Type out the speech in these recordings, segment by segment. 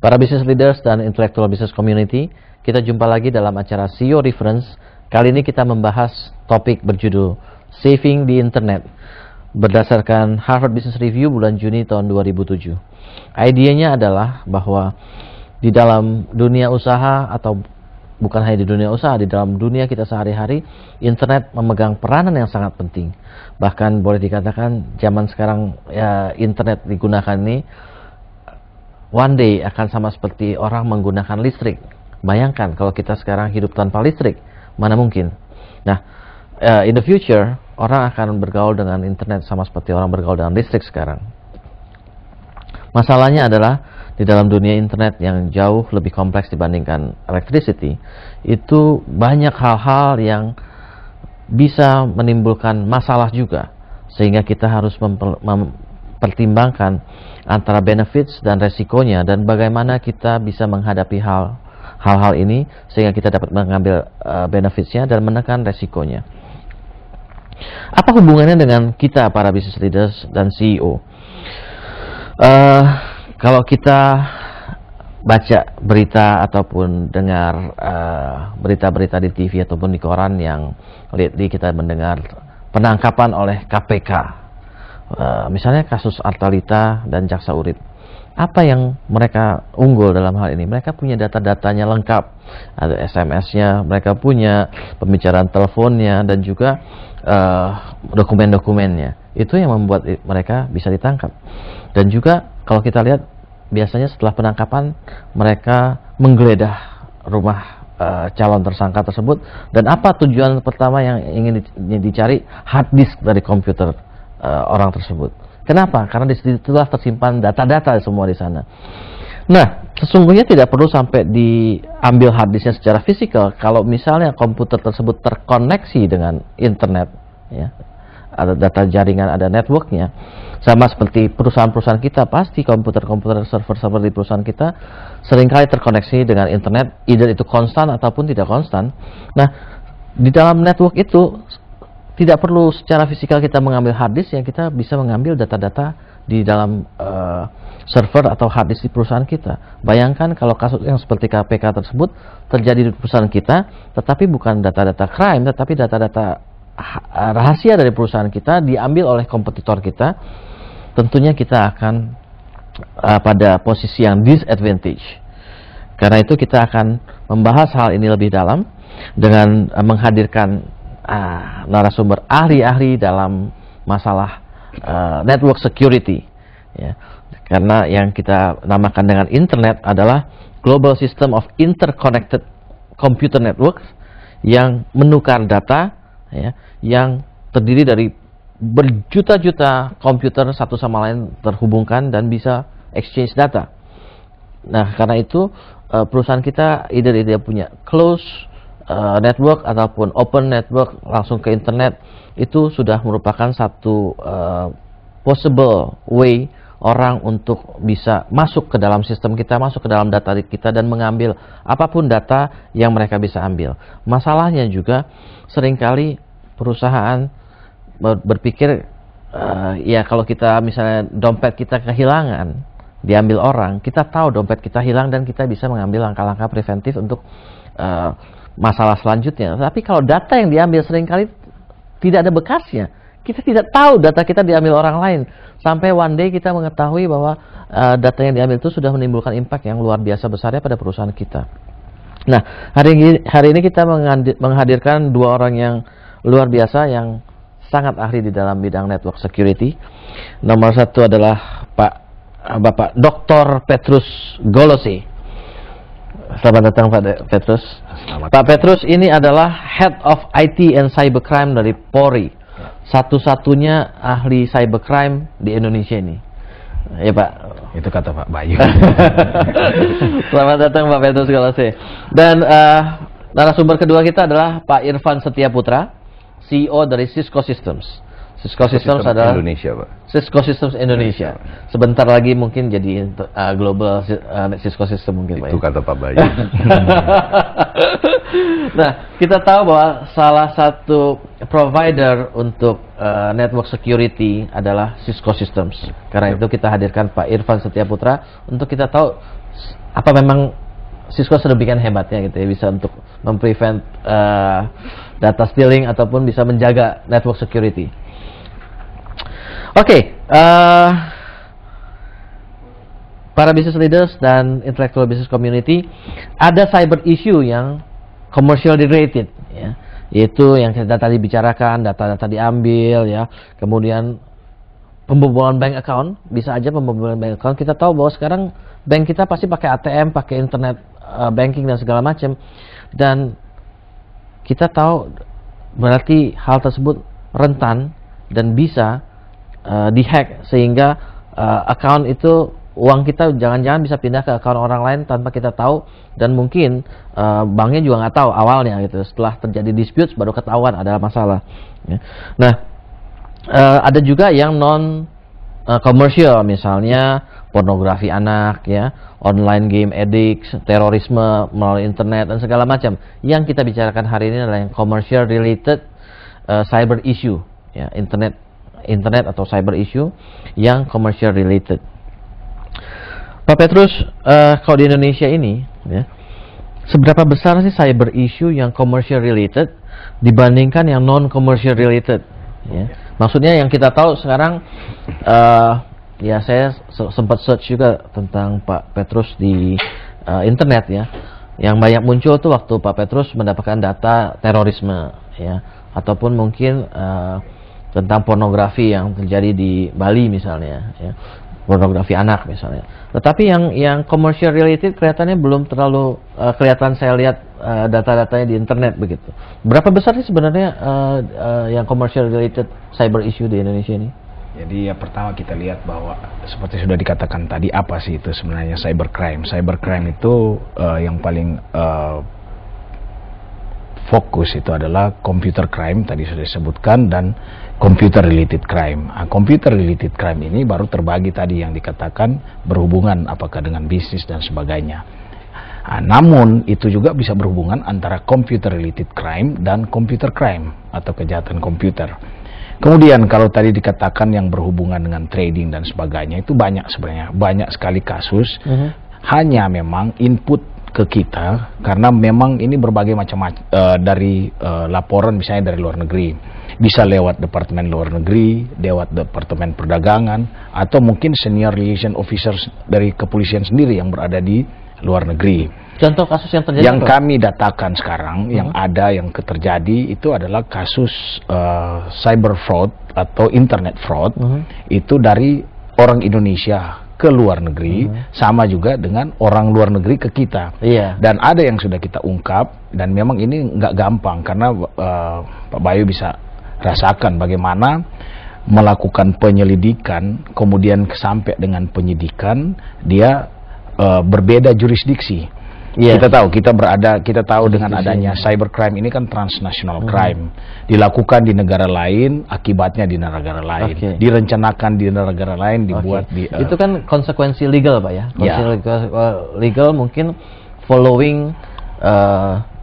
Para business leaders dan intellectual business community, kita jumpa lagi dalam acara CEO Reference. Kali ini kita membahas topik berjudul Saving the Internet berdasarkan Harvard Business Review bulan Juni tahun 2007. Idenya adalah bahwa di dalam dunia usaha, atau bukan hanya di dunia usaha, di dalam dunia kita sehari-hari, internet memegang peranan yang sangat penting. Bahkan boleh dikatakan zaman sekarang ya, internet digunakan ini one day akan sama seperti orang menggunakan listrik. Bayangkan kalau kita sekarang hidup tanpa listrik, mana mungkin. Nah, in the future, orang akan bergaul dengan internet sama seperti orang bergaul dengan listrik sekarang. Masalahnya adalah, di dalam dunia internet yang jauh lebih kompleks dibandingkan electricity, itu banyak hal-hal yang bisa menimbulkan masalah juga. Sehingga kita harus mempertimbangkan antara benefits dan resikonya, dan bagaimana kita bisa menghadapi hal-hal ini sehingga kita dapat mengambil benefitsnya dan menekan resikonya. Apa hubungannya dengan kita para business leaders dan CEO? Kalau kita baca berita ataupun dengar berita-berita di TV ataupun di koran yang kita mendengar penangkapan oleh KPK, misalnya kasus Artalita dan Jaksa Urip, apa yang mereka unggul dalam hal ini? Mereka punya data-datanya lengkap, ada SMS-nya, mereka punya pembicaraan teleponnya, dan juga dokumen-dokumennya. Itu yang membuat mereka bisa ditangkap. Dan juga kalau kita lihat, biasanya setelah penangkapan mereka menggeledah rumah calon tersangka tersebut. Dan apa tujuan pertama yang ingin dicari? Hard disk dari komputer orang tersebut. Kenapa? Karena di situlah tersimpan data-data semua di sana. Nah, sesungguhnya tidak perlu sampai diambil hard disknya secara fisikal. Kalau misalnya komputer tersebut terkoneksi dengan internet, ya, ada data jaringan, ada networknya, sama seperti perusahaan-perusahaan kita, pasti komputer-komputer server-server di perusahaan kita seringkali terkoneksi dengan internet, either itu konstan ataupun tidak konstan. Nah, di dalam network itu tidak perlu secara fisikal kita mengambil hard disk, yang kita bisa mengambil data-data di dalam server atau hard disk di perusahaan kita. Bayangkan kalau kasus yang seperti KPK tersebut terjadi di perusahaan kita, tetapi bukan data-data crime, tetapi data-data rahasia dari perusahaan kita diambil oleh kompetitor kita, tentunya kita akan pada posisi yang disadvantage. Karena itu kita akan membahas hal ini lebih dalam dengan menghadirkan narasumber ahli-ahli dalam masalah network security, ya. Karena yang kita namakan dengan internet adalah global system of interconnected computer networks yang menukar data, ya, yang terdiri dari berjuta-juta komputer satu sama lain terhubungkan dan bisa exchange data. Nah, karena itu perusahaan kita either dia punya close network ataupun open network langsung ke internet, itu sudah merupakan satu possible way orang untuk bisa masuk ke dalam sistem kita, masuk ke dalam data kita, dan mengambil apapun data yang mereka bisa ambil. Masalahnya juga seringkali perusahaan berpikir ya kalau kita misalnya dompet kita kehilangan, diambil orang, kita tahu dompet kita hilang dan kita bisa mengambil langkah-langkah preventif untuk masalah selanjutnya. Tapi kalau data yang diambil seringkali tidak ada bekasnya, kita tidak tahu data kita diambil orang lain, sampai one day kita mengetahui bahwa data yang diambil itu sudah menimbulkan impact yang luar biasa besarnya pada perusahaan kita. Nah, hari ini kita menghadirkan dua orang yang luar biasa, yang sangat ahli di dalam bidang network security. Nomor satu adalah Bapak Dr. Petrus Golose. Selamat datang Pak Petrus. Pak Petrus ini adalah Head of IT and Cybercrime dari Polri, satu-satunya ahli cybercrime di Indonesia ini. Ya Pak. Itu kata Pak Bayu. Selamat datang Pak Petrus Golose. Dan narasumber kedua kita adalah Pak Irfan Setiaputra, CEO dari Cisco Systems. Cisco Systems adalah Indonesia, Pak. Cisco Systems Indonesia. Sebentar lagi mungkin jadi global Cisco System mungkin, Pak. Itu kata Pak Bayu. Nah, kita tahu bahwa salah satu provider untuk network security adalah Cisco Systems. Karena itu kita hadirkan Pak Irfan Setiaputra untuk kita tahu apa memang Cisco sedemikian hebatnya gitu ya, bisa untuk memprevent data stealing ataupun bisa menjaga network security. Oke, para business leaders dan intellectual business community, ada cyber issue yang commercial related, ya, yaitu yang kita tadi bicarakan, data-data diambil, ya, kemudian pembobolan bank account, bisa aja pembobolan bank account. Kita tahu bahwa sekarang bank kita pasti pakai ATM, pakai internet banking dan segala macam, dan kita tahu berarti hal tersebut rentan dan bisa dihack, sehingga account itu, uang kita jangan-jangan bisa pindah ke account orang lain tanpa kita tahu, dan mungkin banknya juga nggak tahu awalnya gitu. Setelah terjadi dispute baru ketahuan ada masalah, ya. Nah, ada juga yang non commercial, misalnya pornografi anak, ya, online game addicts, terorisme melalui internet dan segala macam. Yang kita bicarakan hari ini adalah yang commercial related cyber issue, ya, internet atau cyber issue yang commercial related. Pak Petrus, kalau di Indonesia ini, ya, seberapa besar sih cyber issue yang commercial related dibandingkan yang non commercial related, ya? Maksudnya yang kita tahu sekarang, ya, saya sempat search juga tentang Pak Petrus di internet, ya. Yang banyak muncul tuh waktu Pak Petrus mendapatkan data terorisme, ya, ataupun mungkin tentang pornografi yang terjadi di Bali misalnya, ya, pornografi anak misalnya. Tetapi yang commercial related kelihatannya belum terlalu kelihatan, saya lihat data-datanya di internet begitu. Berapa besar sih sebenarnya yang commercial related cyber issue di Indonesia ini? Jadi ya, pertama kita lihat bahwa seperti sudah dikatakan tadi, apa sih itu sebenarnya cybercrime? Cybercrime itu yang paling fokus itu adalah computer crime, tadi sudah disebutkan, dan computer related crime. Computer related crime ini baru terbagi tadi yang dikatakan berhubungan apakah dengan bisnis dan sebagainya. Namun itu juga bisa berhubungan antara computer related crime dan computer crime atau kejahatan komputer. Kemudian kalau tadi dikatakan yang berhubungan dengan trading dan sebagainya, itu banyak sebenarnya, banyak sekali kasus. Hanya memang input ke kita, karena memang ini berbagai macam dari laporan misalnya dari luar negeri, bisa lewat departemen luar negeri, lewat departemen perdagangan, atau mungkin senior liaison officers dari kepolisian sendiri yang berada di luar negeri. Contoh kasus yang terjadi yang kami datakan sekarang, yang ada, yang terjadi itu adalah kasus cyber fraud atau internet fraud, itu dari orang Indonesia ke luar negeri, sama juga dengan orang luar negeri ke kita. Dan ada yang sudah kita ungkap, dan memang ini nggak gampang, karena Pak Bayu bisa rasakan bagaimana melakukan penyelidikan, kemudian sampai dengan penyidikan, dia berbeda jurisdiksi. Kita tahu, kita tahu dengan adanya cybercrime ini kan transnational crime, dilakukan di negara lain, akibatnya di negara lain, direncanakan di negara lain, dibuat di itu kan konsekuensi legal, Pak, ya. Konsekuensi legal mungkin following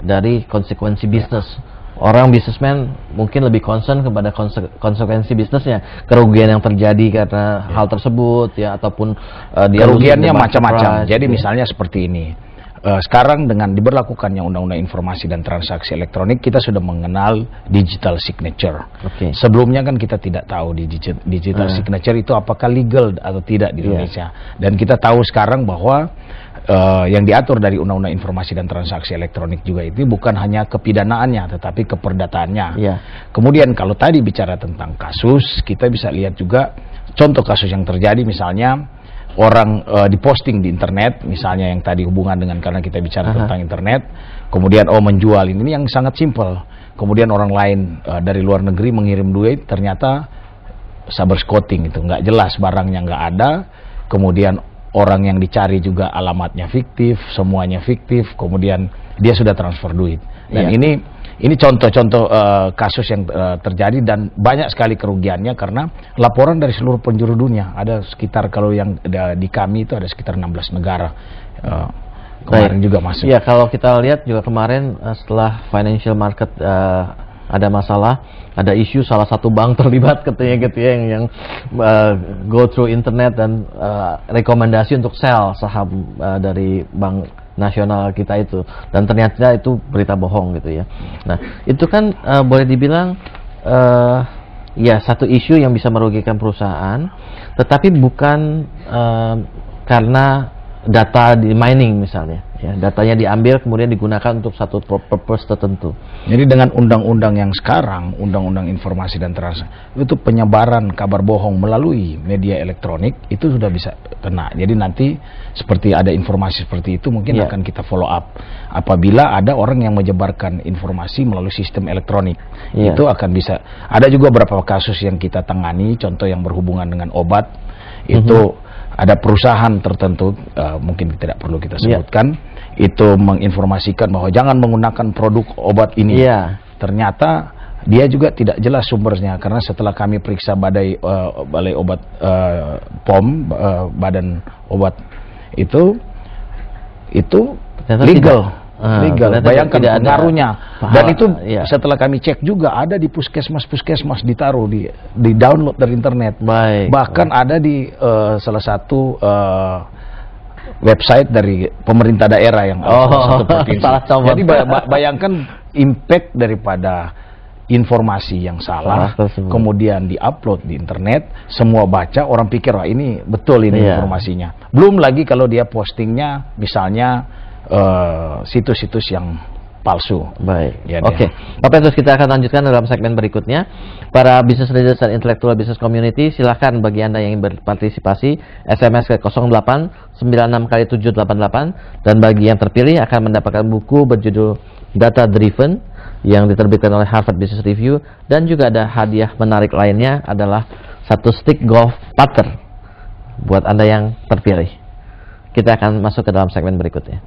dari konsekuensi bisnis. Orang bisnismen mungkin lebih concern kepada konsekuensi bisnisnya, kerugian yang terjadi karena hal tersebut, ya, ataupun dia kerugiannya macam-macam. Jadi misalnya seperti ini. Sekarang dengan diberlakukannya Undang-Undang Informasi dan Transaksi Elektronik, kita sudah mengenal digital signature. Sebelumnya kan kita tidak tahu digital signature itu apakah legal atau tidak di Indonesia. Dan kita tahu sekarang bahwa yang diatur dari Undang-Undang Informasi dan Transaksi Elektronik juga itu bukan hanya kepidanaannya, tetapi keperdataannya. Kemudian kalau tadi bicara tentang kasus, kita bisa lihat juga contoh kasus yang terjadi, misalnya orang diposting di internet, misalnya yang tadi hubungan dengan, karena kita bicara tentang internet, kemudian menjual ini yang sangat simpel, kemudian orang lain dari luar negeri mengirim duit, ternyata cyber squatting, itu nggak jelas, barangnya nggak ada, kemudian orang yang dicari juga alamatnya fiktif, semuanya fiktif, kemudian dia sudah transfer duit. Dan ini contoh-contoh kasus yang terjadi, dan banyak sekali kerugiannya karena laporan dari seluruh penjuru dunia. Ada sekitar, kalau yang di kami itu ada sekitar 16 negara kemarin juga masuk. Ya, kalau kita lihat juga kemarin setelah financial market ada masalah, ada isu salah satu bank terlibat katanya gitu ya, yang go through internet dan rekomendasi untuk sell saham dari bank nasional kita itu, dan ternyata itu berita bohong gitu ya. Nah, itu kan boleh dibilang ya satu isu yang bisa merugikan perusahaan, tetapi bukan karena data di mining misalnya, ya, datanya diambil kemudian digunakan untuk satu purpose tertentu. Jadi dengan undang-undang yang sekarang, undang-undang informasi dan transaksi, itu penyebaran kabar bohong melalui media elektronik itu sudah bisa kena. Jadi nanti seperti ada informasi seperti itu mungkin akan kita follow up. Apabila ada orang yang menyebarkan informasi melalui sistem elektronik, itu akan bisa. Ada juga beberapa kasus yang kita tangani, contoh yang berhubungan dengan obat, itu ada perusahaan tertentu, mungkin tidak perlu kita sebutkan, itu menginformasikan bahwa jangan menggunakan produk obat ini. Ternyata dia juga tidak jelas sumbernya, karena setelah kami periksa balai obat POM, badan obat itu legal. Legal, bayangkan pengaruhnya. Dan itu setelah kami cek juga ada di puskesmas ditaruh di download dari internet. Bahkan ada di salah satu website dari pemerintah daerah yang satu provinsi. Jadi bayangkan impact daripada informasi yang salah kemudian diupload di internet, semua baca, orang pikir wah ini betul ini informasinya. Belum lagi kalau dia postingnya misalnya situs-situs yang palsu. Oke. Pak Petrus, kita akan lanjutkan dalam segmen berikutnya. Para business leaders dan intellectual business community, silahkan bagi Anda yang ingin berpartisipasi, SMS ke 0896 kali 788, dan bagi yang terpilih akan mendapatkan buku berjudul Data Driven yang diterbitkan oleh Harvard Business Review, dan juga ada hadiah menarik lainnya adalah satu stick golf putter buat Anda yang terpilih. Kita akan masuk ke dalam segmen berikutnya.